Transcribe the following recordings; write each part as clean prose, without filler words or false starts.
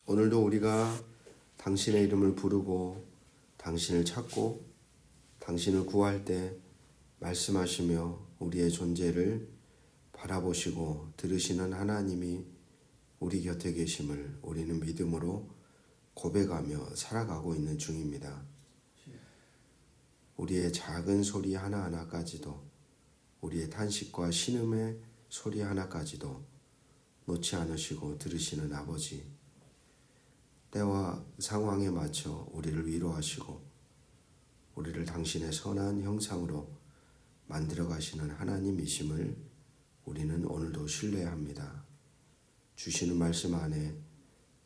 오늘도 우리가 당신의 이름을 부르고 당신을 찾고 당신을 구할 때 말씀하시며 우리의 존재를 바라보시고 들으시는 하나님이 우리 곁에 계심을 우리는 믿음으로 고백하며 살아가고 있는 중입니다. 우리의 작은 소리 하나하나까지도, 우리의 탄식과 신음의 소리 하나까지도 놓지 않으시고 들으시는 아버지, 때와 상황에 맞춰 우리를 위로하시고 우리를 당신의 선한 형상으로 만들어 가시는 하나님이심을 우리는 오늘도 신뢰합니다. 주시는 말씀 안에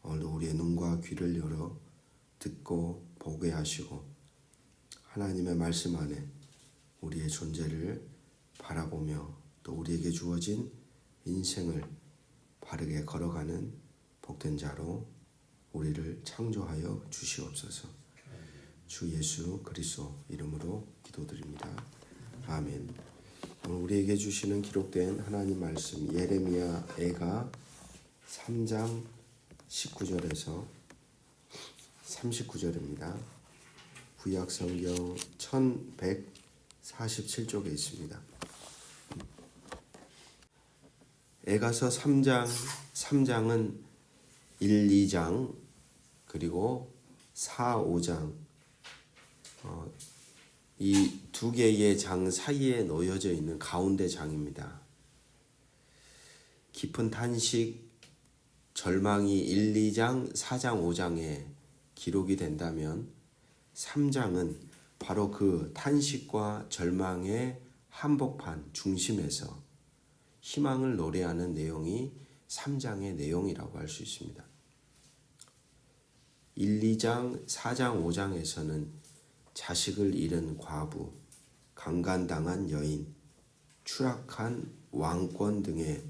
오늘도 우리의 눈과 귀를 열어 듣고 보게 하시고 하나님의 말씀 안에 우리의 존재를 바라보며 또 우리에게 주어진 인생을 바르게 걸어가는 복된 자로 우리를 창조하여 주시옵소서. 주 예수 그리스도 이름으로 기도드립니다. 아멘. 오늘 우리에게 주시는 기록된 하나님 말씀 예레미야 애가 3장 19절에서 39절입니다. 구약성경 1147쪽에 있습니다. 애가서 3장은 1, 2장 그리고 4, 5장 이 두 개의 장 사이에 놓여져 있는 가운데 장입니다. 깊은 탄식, 절망이 1, 2장, 4장, 5장에 기록이 된다면 3장은 바로 그 탄식과 절망의 한복판 중심에서 희망을 노래하는 내용이 3장의 내용이라고 할 수 있습니다. 1, 2장, 4장, 5장에서는 자식을 잃은 과부, 강간당한 여인, 추락한 왕권 등의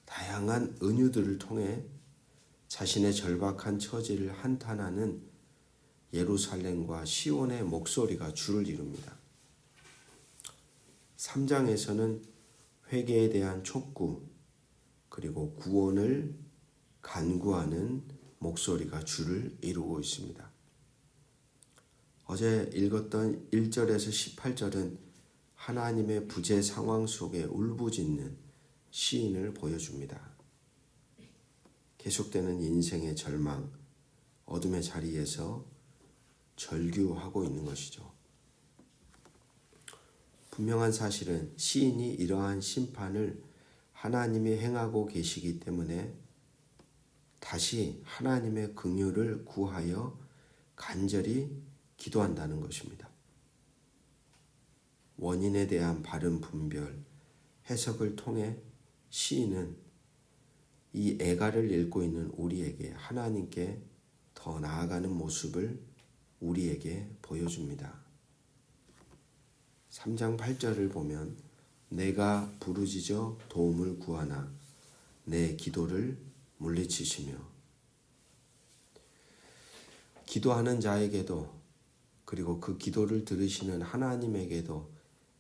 다양한 은유들을 통해 자신의 절박한 처지를 한탄하는 예루살렘과 시온의 목소리가 주를 이룹니다. 3장에서는 회개에 대한 촉구 그리고 구원을 간구하는 목소리가 주를 이루고 있습니다. 어제 읽었던 1절에서 18절은 하나님의 부재 상황 속에 울부짖는 시인을 보여줍니다. 계속되는 인생의 절망, 어둠의 자리에서 절규하고 있는 것이죠. 분명한 사실은 시인이 이러한 심판을 하나님이 행하고 계시기 때문에 다시 하나님의 긍휼을 구하여 간절히 기도한다는 것입니다. 원인에 대한 바른 분별, 해석을 통해 시인은 이 애가를 읽고 있는 우리에게 하나님께 더 나아가는 모습을 우리에게 보여줍니다. 3장 8절을 보면 내가 부르짖어 도움을 구하나 내 기도를 물리치시며, 기도하는 자에게도 그리고 그 기도를 들으시는 하나님에게도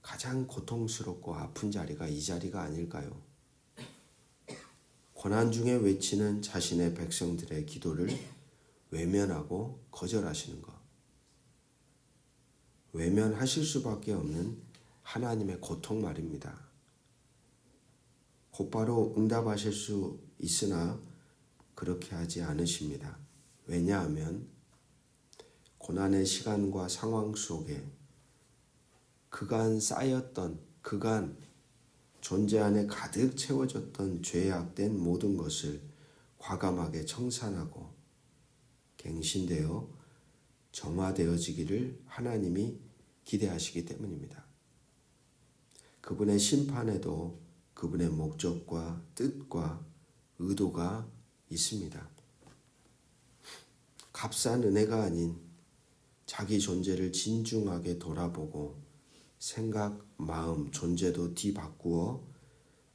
가장 고통스럽고 아픈 자리가 이 자리가 아닐까요? 고난 중에 외치는 자신의 백성들의 기도를 외면하고 거절하시는 것, 외면하실 수밖에 없는 하나님의 고통 말입니다. 곧바로 응답하실 수 있으나 그렇게 하지 않으십니다. 왜냐하면 고난의 시간과 상황 속에 그간 쌓였던, 그간 존재 안에 가득 채워졌던 죄악된 모든 것을 과감하게 청산하고 갱신되어 정화되어지기를 하나님이 기대하시기 때문입니다. 그분의 심판에도 그분의 목적과 뜻과 의도가 있습니다. 값싼 은혜가 아닌 자기 존재를 진중하게 돌아보고 생각, 마음, 존재도 뒤바꾸어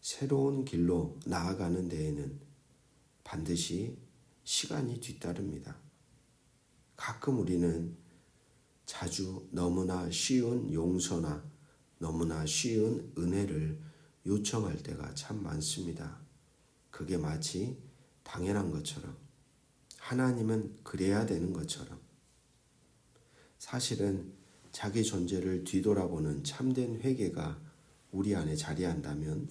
새로운 길로 나아가는 데에는 반드시 시간이 뒤따릅니다. 가끔 우리는 자주 너무나 쉬운 용서나 너무나 쉬운 은혜를 요청할 때가 참 많습니다. 그게 마치 당연한 것처럼 하나님은 그래야 되는 것처럼 사실은 자기 존재를 뒤돌아보는 참된 회개가 우리 안에 자리한다면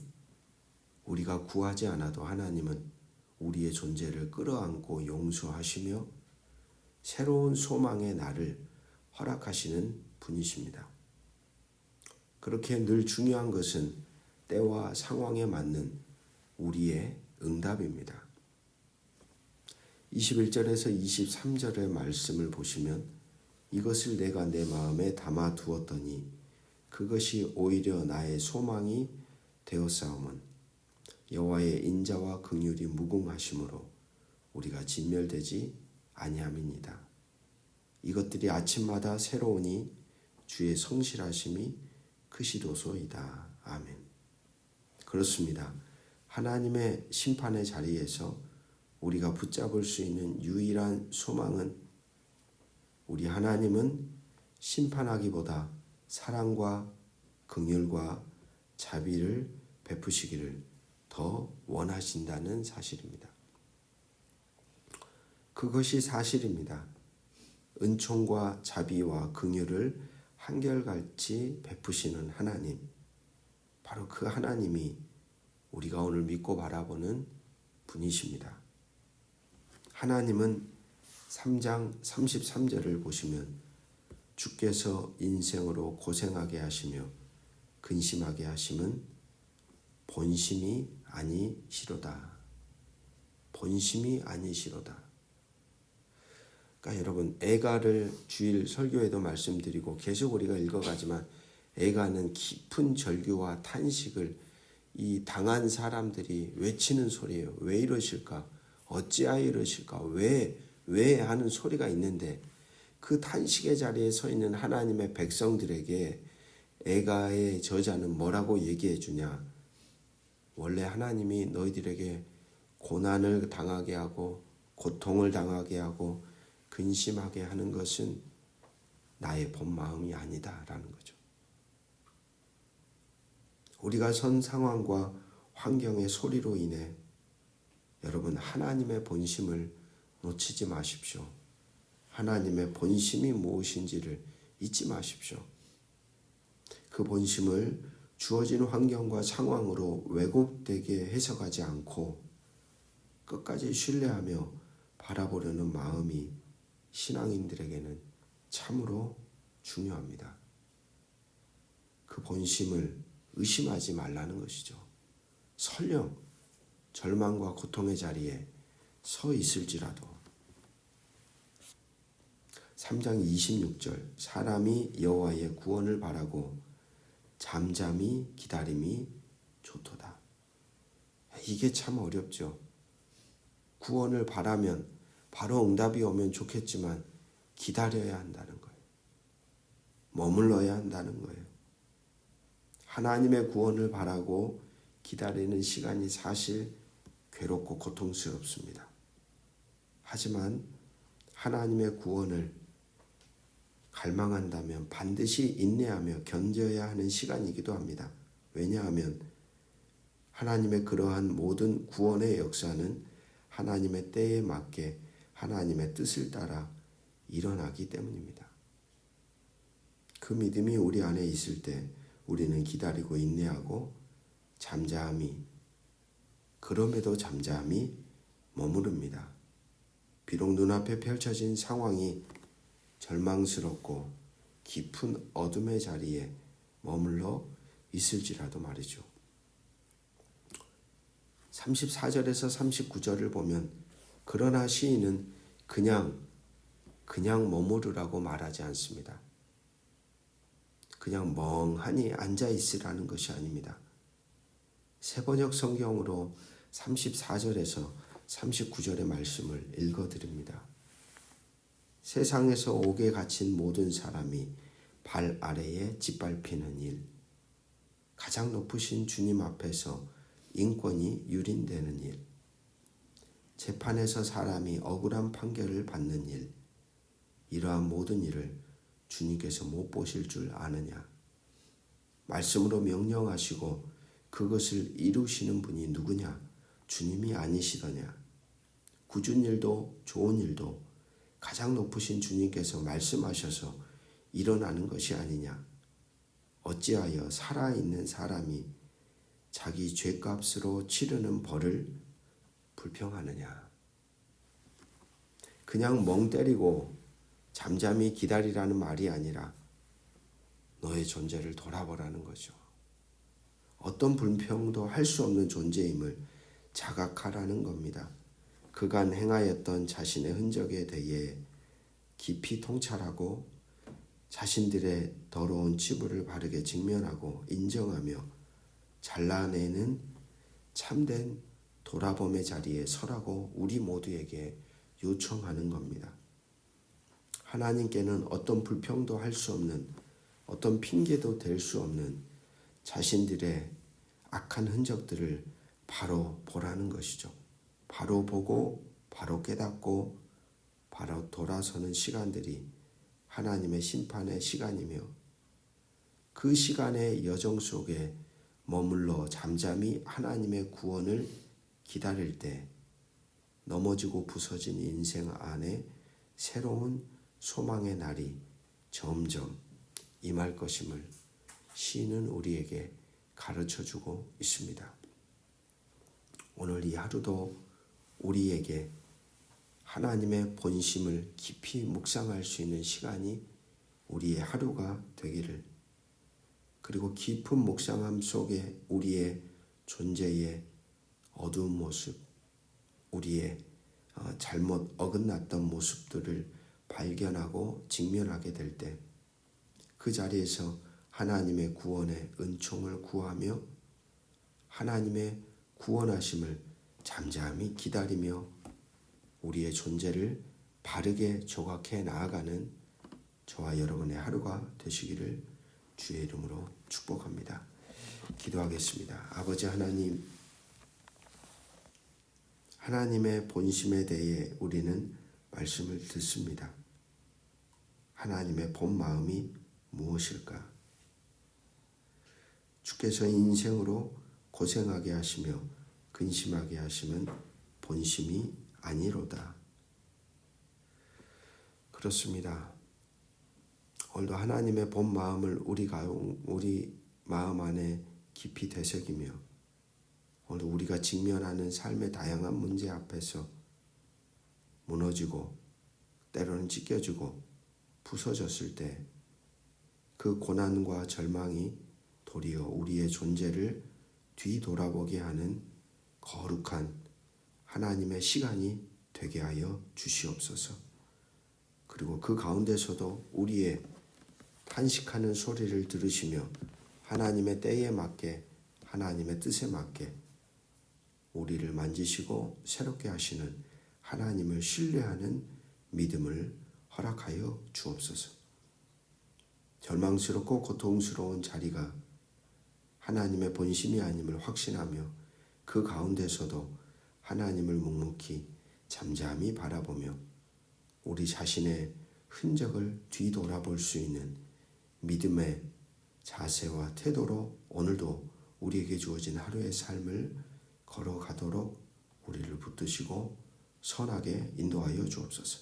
우리가 구하지 않아도 하나님은 우리의 존재를 끌어안고 용서하시며 새로운 소망의 날을 허락하시는 분이십니다. 그렇게 늘 중요한 것은 때와 상황에 맞는 우리의 응답입니다. 21절에서 23절의 말씀을 보시면 이것을 내가 내 마음에 담아 두었더니 그것이 오히려 나의 소망이 되었사오면 여호와의 인자와 긍휼이 무궁하심으로 우리가 진멸되지 아니함이니이다. 이것들이 아침마다 새로우니 주의 성실하심이 크시도소이다. 아멘. 그렇습니다. 하나님의 심판의 자리에서 우리가 붙잡을 수 있는 유일한 소망은 우리 하나님은 심판하기보다 사랑과 긍휼과 자비를 베푸시기를 더 원하신다는 사실입니다. 그것이 사실입니다. 은총과 자비와 긍휼을 한결같이 베푸시는 하나님, 바로 그 하나님이 우리가 오늘 믿고 바라보는 분이십니다. 하나님은 3장 33절을 보시면 주께서 인생으로 고생하게 하시며 근심하게 하심은 본심이 아니시로다. 본심이 아니시로다. 그러니까 여러분, 애가를 주일 설교에도 말씀드리고 계속 우리가 읽어가지만 애가는 깊은 절규와 탄식을 이 당한 사람들이 외치는 소리예요. 왜 이러실까? 어찌하여 이러실까? 왜 하는 소리가 있는데 그 탄식의 자리에 서 있는 하나님의 백성들에게 애가의 저자는 뭐라고 얘기해 주냐? 원래 하나님이 너희들에게 고난을 당하게 하고 고통을 당하게 하고 근심하게 하는 것은 나의 본 마음이 아니다라는 거죠. 우리가 선 상황과 환경의 소리로 인해 여러분 하나님의 본심을 놓치지 마십시오. 하나님의 본심이 무엇인지를 잊지 마십시오. 그 본심을 주어진 환경과 상황으로 왜곡되게 해석하지 않고 끝까지 신뢰하며 바라보려는 마음이 신앙인들에게는 참으로 중요합니다. 그 본심을 의심하지 말라는 것이죠. 설령 절망과 고통의 자리에 서 있을지라도 3장 26절 사람이 여호와의 구원을 바라고 잠잠히 기다림이 좋도다. 이게 참 어렵죠. 구원을 바라면 바로 응답이 오면 좋겠지만 기다려야 한다는 거예요. 머물러야 한다는 거예요. 하나님의 구원을 바라고 기다리는 시간이 사실 괴롭고 고통스럽습니다. 하지만 하나님의 구원을 갈망한다면 반드시 인내하며 견뎌야 하는 시간이기도 합니다. 왜냐하면 하나님의 그러한 모든 구원의 역사는 하나님의 때에 맞게 하나님의 뜻을 따라 일어나기 때문입니다. 그 믿음이 우리 안에 있을 때 우리는 기다리고 인내하고 그럼에도 잠잠히 머무릅니다. 비록 눈앞에 펼쳐진 상황이 절망스럽고 깊은 어둠의 자리에 머물러 있을지라도 말이죠. 34절에서 39절을 보면 그러나 시인은 그냥 머무르라고 말하지 않습니다. 그냥 멍하니 앉아 있으라는 것이 아닙니다. 세번역 성경으로 34절에서 39절의 말씀을 읽어드립니다. 세상에서 옥에 갇힌 모든 사람이 발 아래에 짓밟히는 일, 가장 높으신 주님 앞에서 인권이 유린되는 일, 재판에서 사람이 억울한 판결을 받는 일, 이러한 모든 일을 주님께서 못 보실 줄 아느냐? 말씀으로 명령하시고 그것을 이루시는 분이 누구냐? 주님이 아니시더냐? 굳은 일도 좋은 일도 가장 높으신 주님께서 말씀하셔서 일어나는 것이 아니냐. 어찌하여 살아있는 사람이 자기 죄값으로 치르는 벌을 불평하느냐. 그냥 멍 때리고 잠잠히 기다리라는 말이 아니라 너의 존재를 돌아보라는 거죠. 어떤 불평도 할 수 없는 존재임을 자각하라는 겁니다. 그간 행하였던 자신의 흔적에 대해 깊이 통찰하고 자신들의 더러운 치부를 바르게 직면하고 인정하며 잘라내는 참된 돌아봄의 자리에 서라고 우리 모두에게 요청하는 겁니다. 하나님께는 어떤 불평도 할 수 없는, 어떤 핑계도 댈 수 없는 자신들의 악한 흔적들을 바로 보라는 것이죠. 바로 보고 바로 깨닫고 바로 돌아서는 시간들이 하나님의 심판의 시간이며 그 시간의 여정 속에 머물러 잠잠히 하나님의 구원을 기다릴 때 넘어지고 부서진 인생 안에 새로운 소망의 날이 점점 임할 것임을 시인은 우리에게 가르쳐주고 있습니다. 오늘 이 하루도 우리에게 하나님의 본심을 깊이 묵상할 수 있는 시간이 우리의 하루가 되기를, 그리고 깊은 묵상함 속에 우리의 존재의 어두운 모습, 우리의 잘못 어긋났던 모습들을 발견하고 직면하게 될 때 그 자리에서 하나님의 구원의 은총을 구하며 하나님의 구원하심을 잠잠히 기다리며 우리의 존재를 바르게 조각해 나아가는 저와 여러분의 하루가 되시기를 주의 이름으로 축복합니다. 기도하겠습니다. 아버지 하나님, 하나님의 본심에 대해 우리는 말씀을 듣습니다. 하나님의 본 마음이 무엇일까? 주께서 인생으로 고생하게 하시며 근심하게 하시면 본심이 아니로다. 그렇습니다. 오늘도 하나님의 본 마음을 우리 마음 안에 깊이 되새기며 오늘 우리가 직면하는 삶의 다양한 문제 앞에서 무너지고 때로는 찢겨지고 부서졌을 때 그 고난과 절망이 도리어 우리의 존재를 뒤돌아보게 하는 거룩한 하나님의 시간이 되게 하여 주시옵소서. 그리고 그 가운데서도 우리의 탄식하는 소리를 들으시며 하나님의 때에 맞게 하나님의 뜻에 맞게 우리를 만지시고 새롭게 하시는 하나님을 신뢰하는 믿음을 허락하여 주옵소서. 절망스럽고 고통스러운 자리가 하나님의 본심이 아님을 확신하며 그 가운데서도 하나님을 묵묵히 잠잠히 바라보며 우리 자신의 흔적을 뒤돌아볼 수 있는 믿음의 자세와 태도로 오늘도 우리에게 주어진 하루의 삶을 걸어가도록 우리를 붙드시고 선하게 인도하여 주옵소서.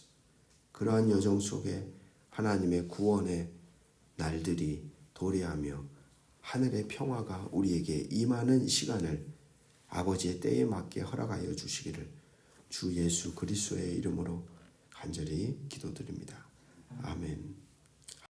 그러한 여정 속에 하나님의 구원의 날들이 도래하며 하늘의 평화가 우리에게 임하는 시간을 아버지의 때에 맞게 허락하여 주시기를 주 예수 그리스도의 이름으로 간절히 기도드립니다.